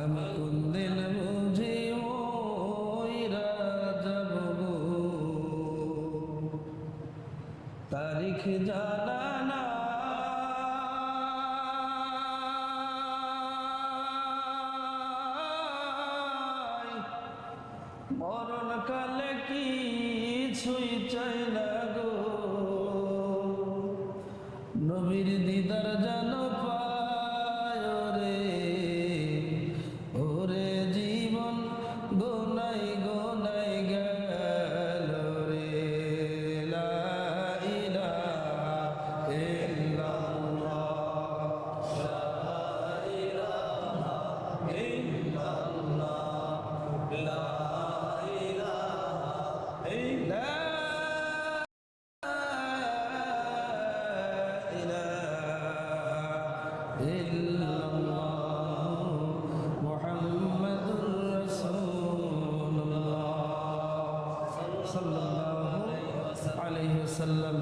আমি কোন দিন বুঝি ওইরা যাব গো, তারিখ জানা নাই, মরণকালে কিছুই চাই না গো, নবীর দিদার যেন পায় রে, ওরে জীবন গোনাই গোনাই গেল রে। লা ইলাহা ইল্লাল্লাহ, লা ইলাহা ইল্লাল্লাহ, লা ইলাহা ইল্লাল্লাহ, মুহাম্মাদুর রাসূলুল্লাহ সাল্লাল্লাহু আলাইহি ওয়াসাল্লাম।